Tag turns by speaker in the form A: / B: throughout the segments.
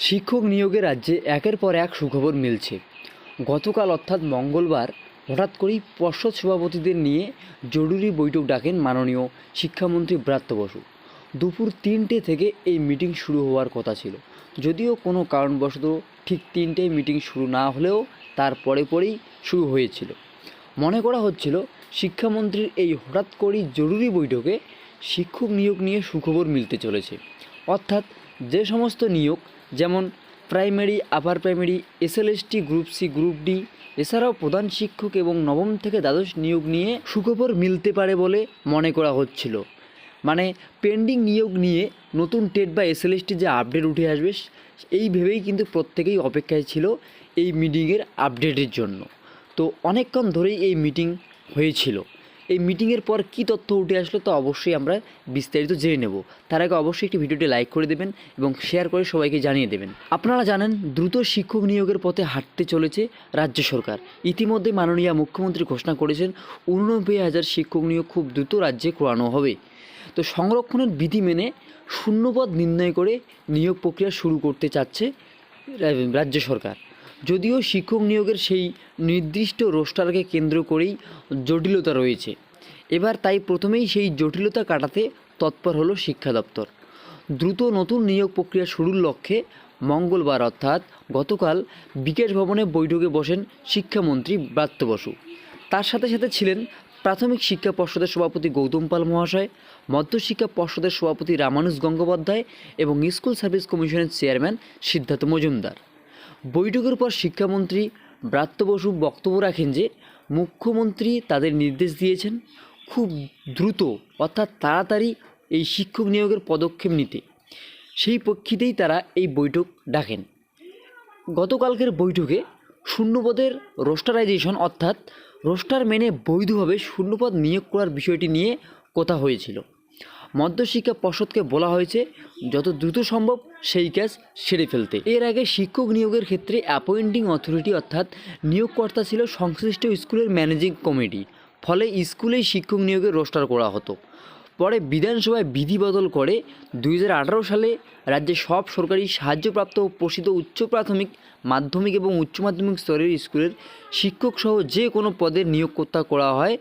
A: শিক্ষক নিয়োগে রাজ্যে একের পর এক সুখবর মিলছে। গতকাল অর্থাৎ মঙ্গলবার হঠাৎ করেই পর্ষদ সভাপতিদের নিয়ে জরুরি বৈঠক ডাকেন মাননীয় শিক্ষামন্ত্রী ব্রাত্য বসু। দুপুর 3টে থেকে এই মিটিং শুরু হওয়ার কথা ছিল, যদিও কোনো কারণবশত ঠিক 3টেয় মিটিং শুরু না হলেও তার পরেই শুরু হয়েছিল। মনে করা হচ্ছিল শিক্ষামন্ত্রীর এই হঠাৎ করেই জরুরি বৈঠকে শিক্ষক নিয়োগ নিয়ে সুখবর মিলতে চলেছে। অর্থাৎ যে সমস্ত নিয়োগ, যেমন primary, upper primary, SLST, group C, group D, এছাড়াও প্রধান শিক্ষক এবং নবম থেকে দ্বাদশ নিয়োগ নিয়ে সুখবর মিলতে পারে বলে মনে করা হচ্ছিল। মানে পেন্ডিং নিয়োগ নিয়ে নতুন টেট বা এসএলএসটি যে আপডেট উঠে আসবে, এই ভেবেই কিন্তু প্রত্যেকেই অপেক্ষায় ছিল এই মিটিংয়ের আপডেটের জন্য। তো অনেকক্ষণ ধরেই এই মিটিং হয়েছিল। এই মিটিংয়ের পর কী তথ্য উঠে আসলো তা অবশ্যই আমরা বিস্তারিত জেনে নেব। তার আগে অবশ্যই একটি ভিডিওটি লাইক করে দেবেন এবং শেয়ার করে সবাইকে জানিয়ে দেবেন। আপনারা জানেন, দ্রুত শিক্ষক নিয়োগের পথে হাঁটতে চলেছে রাজ্য সরকার। ইতিমধ্যে মাননীয় মুখ্যমন্ত্রী ঘোষণা করেছেন 89,000 শিক্ষক নিয়োগ খুব দ্রুত রাজ্যে করানো হবে। তো সংরক্ষণের বিধি মেনে শূন্যপদ নির্ণয় করে নিয়োগ প্রক্রিয়া শুরু করতে চাচ্ছে রাজ্য সরকার। যদিও শিক্ষক নিয়োগের সেই নির্দিষ্ট রোস্টারকে কেন্দ্র করেই জটিলতা রয়েছে। এবার তাই প্রথমেই সেই জটিলতা কাটাতে তৎপর হলো শিক্ষা দপ্তর। দ্রুত নতুন নিয়োগ প্রক্রিয়া শুরুর লক্ষ্যে মঙ্গলবার অর্থাৎ গতকাল বিকাশ ভবনে বৈঠকে বসেন শিক্ষামন্ত্রী ব্রাত্য বসু। তার সাথে সাথে ছিলেন প্রাথমিক শিক্ষা পর্ষদের সভাপতি গৌতম পাল মহাশয়, মধ্যশিক্ষা পর্ষদের সভাপতি রামানুজ গঙ্গোপাধ্যায় এবং স্কুল সার্ভিস কমিশনের চেয়ারম্যান সিদ্ধার্থ মজুমদার। বৈঠকের পর শিক্ষামন্ত্রী ব্রাত্য বসু বক্তব্য রাখেন যে মুখ্যমন্ত্রী তাদের নির্দেশ দিয়েছেন খুব দ্রুত অর্থাৎ তাড়াতাড়ি এই শিক্ষক নিয়োগের পদক্ষেপ নিতে। সেই প্রেক্ষিতেই তারা এই বৈঠক ডাকেন। গতকালকের বৈঠকে শূন্যপদের রোস্টারাইজেশন অর্থাৎ রোস্টার মেনে বৈধভাবে শূন্যপদ নিয়োগ করার বিষয়টি নিয়ে কথা হয়েছিল। মধ্যশিক্ষা পর্ষদকে বলা হয়েছে যত দ্রুত সম্ভব সেই কাজ সেরে ফেলতে। এর আগে শিক্ষক নিয়োগের ক্ষেত্রে অ্যাপয়েন্টিং অথরিটি অর্থাৎ নিয়োগকর্তা ছিল সংশ্লিষ্ট স্কুলের ম্যানেজিং কমিটি, ফলে স্কুলেই শিক্ষক নিয়োগের রোস্টার করা হতো। পরে বিধানসভায় বিধি বদল করে 2018 সালে রাজ্যে সব সরকারি সাহায্যপ্রাপ্ত ও পোষিত উচ্চ প্রাথমিক, মাধ্যমিক এবং উচ্চ মাধ্যমিক স্তরের স্কুলের শিক্ষকসহ যে কোনো পদের নিয়োগকর্তা করা হয়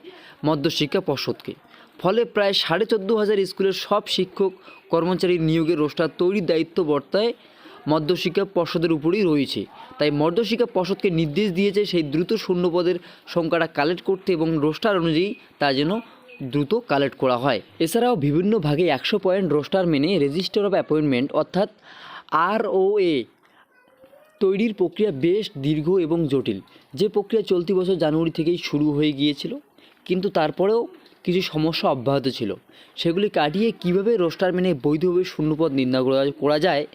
A: মধ্যশিক্ষা পর্ষদকে। ফলে প্রায় 14,500 স্কুলের সব শিক্ষক কর্মচারীর নিয়োগের রোস্টার তৈরির দায়িত্ব বর্তায় মধ্যশিক্ষা পর্ষদের উপরই রয়েছে। তাই মধ্যশিক্ষা পর্ষদকে নির্দেশ দিয়েছে সেই দ্রুত শূন্যপদের সংখ্যাটা কালেক্ট করতে এবং রোস্টার অনুযায়ী তা যেন দ্রুত কালেক্ট করা হয়। এছাড়াও বিভিন্ন ভাগে 100 পয়েন্ট রোস্টার মেনে রেজিস্টার অফ অ্যাপয়েন্টমেন্ট অর্থাৎ ROA তৈরির প্রক্রিয়া বেশ দীর্ঘ এবং জটিল। যে প্রক্রিয়া চলতি বছর জানুয়ারি থেকেই শুরু হয়ে গিয়েছিল, কিন্তু তারপরেও কিছু সমস্যা অব্যাহত ছিল। সেগুলি কাটিয়ে কিভাবে রোস্টার মেনে বৈধভাবে শূন্যপদ নির্ণয় করা যায়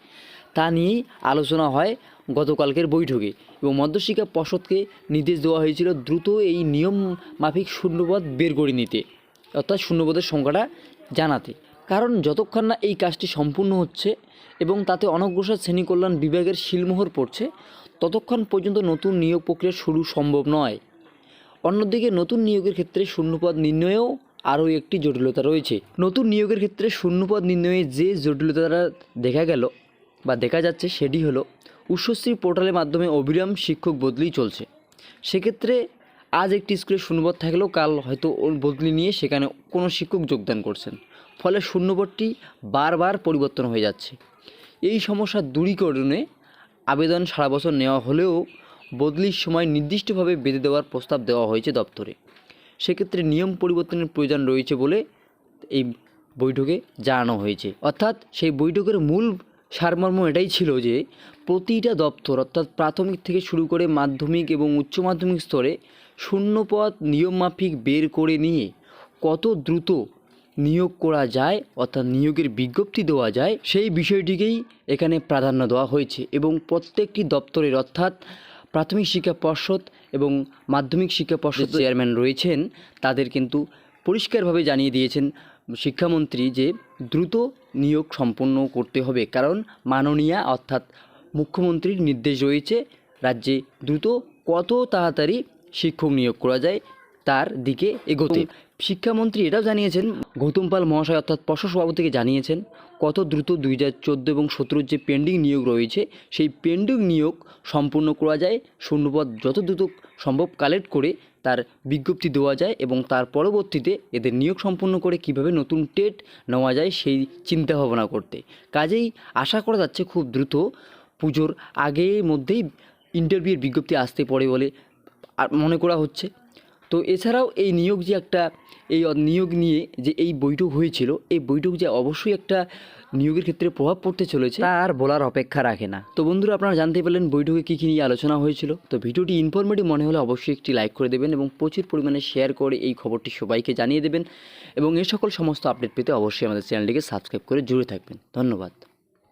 A: তা নিয়েই আলোচনা হয় গতকালকের বৈঠকে। এবং মধ্যশিক্ষা পর্ষদকে নির্দেশ দেওয়া হয়েছিল দ্রুত এই নিয়ম মাফিক শূন্যপদ বের করে নিতে অর্থাৎ শূন্যপদের সংখ্যাটা জানাতে। কারণ যতক্ষণ না এই কাজটি সম্পূর্ণ হচ্ছে এবং তাতে অনগ্রসর শ্রেণী কল্যাণ বিভাগের শিলমোহর পড়ছে, ততক্ষণ পর্যন্ত নতুন নিয়োগ প্রক্রিয়া শুরু সম্ভব নয়। অন্যদিকে নতুন নিয়োগের ক্ষেত্রে শূন্যপদ নির্ণয়েও আরও একটি জটিলতা রয়েছে। নতুন নিয়োগের ক্ষেত্রে শূন্যপদ নির্ণয়ে যে জটিলতাটা দেখা যাচ্ছে সেটি হলো উচ্চশ্রী পোর্টালের মাধ্যমে অবিরাম শিক্ষক বদলি চলছে। সেক্ষেত্রে আজ একটি স্কুলে শূন্যপদ থাকলেও কাল হয়তো বদলি নিয়ে সেখানে কোনো শিক্ষক যোগদান করছেন, ফলে শূন্যপদটি বারবার পরিবর্তন হয়ে যাচ্ছে। এই সমস্যা দূরীকরণে আবেদন সারা বছর নেওয়া হলেও বদলির সময় নির্দিষ্টভাবে বেঁধে দেওয়ার প্রস্তাব দেওয়া হয়েছে দপ্তরে। সেক্ষেত্রে নিয়ম পরিবর্তনের প্রয়োজন রয়েছে বলে এই বৈঠকে জানানো হয়েছে। অর্থাৎ সেই বৈঠকের মূল সারমর্ম এটাই ছিল যে প্রতিটা দপ্তর অর্থাৎ প্রাথমিক থেকে শুরু করে মাধ্যমিক এবং উচ্চ মাধ্যমিক স্তরে শূন্যপদ নিয়মমাফিক বের করে নিয়ে কত দ্রুত নিয়োগ করা যায় অর্থাৎ নিয়োগের বিজ্ঞপ্তি দেওয়া যায় সেই বিষয়টিকেই এখানে প্রাধান্য দেওয়া হয়েছে। এবং প্রত্যেকটি দপ্তরের অর্থাৎ প্রাথমিক শিক্ষা পর্ষদ এবং মাধ্যমিক শিক্ষা পর্ষদ চেয়ারম্যান রয়েছেন, তাদের কিন্তু পরিষ্কারভাবে জানিয়ে দিয়েছেন শিক্ষামন্ত্রী যে দ্রুত নিয়োগ সম্পন্ন করতে হবে। কারণ মাননীয়া অর্থাৎ মুখ্যমন্ত্রীর নির্দেশ রয়েছে রাজ্যে দ্রুত কত তাড়াতাড়ি শিক্ষক নিয়োগ করা যায় তার দিকে এগোতে। শিক্ষামন্ত্রী এটাও জানিয়েছেন, গৌতম পাল মহাশয় অর্থাৎ পর্ষদ সভাপতিকে জানিয়েছেন কত দ্রুত 2014 এবং 17 যে পেন্ডিং নিয়োগ রয়েছে সেই পেন্ডিং নিয়োগ সম্পূর্ণ করা যায়, শূন্যপদ যত দ্রুত সম্ভব কালেক্ট করে তার বিজ্ঞপ্তি দেওয়া যায় এবং তার পরবর্তীতে এদের নিয়োগ সম্পূর্ণ করে কিভাবে নতুন টেট নেওয়া যায় সেই চিন্তা ভাবনা করতে। কাজেই আশা করা যাচ্ছে খুব দ্রুত পুজোর আগের মধ্যেই ইন্টারভিউয়ের বিজ্ঞপ্তি আসতে পারে বলে মনে করা হচ্ছে। তো এছাড়াও এই নিয়োগ যে একটা নিয়োগ নিয়ে যে এই বৈঠক হয়েছিল, এই বৈঠক যে অবশ্যই একটা নিয়োগের ক্ষেত্রে প্রভাব পড়তে চলেছে তা আর বলার অপেক্ষা রাখে না। তো বন্ধুরা, আপনারা জানতে পারলেন বৈঠকে কী কী নিয়ে আলোচনা হয়েছিল। তো ভিডিওটি ইনফরমেটিভ মনে হলে অবশ্যই একটি লাইক করে দেবেন এবং প্রচুর পরিমাণে শেয়ার করে এই খবরটি সবাইকে জানিয়ে দেবেন এবং এই সকল সমস্ত আপডেট পেতে অবশ্যই আমাদের চ্যানেলটিকে সাবস্ক্রাইব করে জুড়ে থাকবেন। ধন্যবাদ।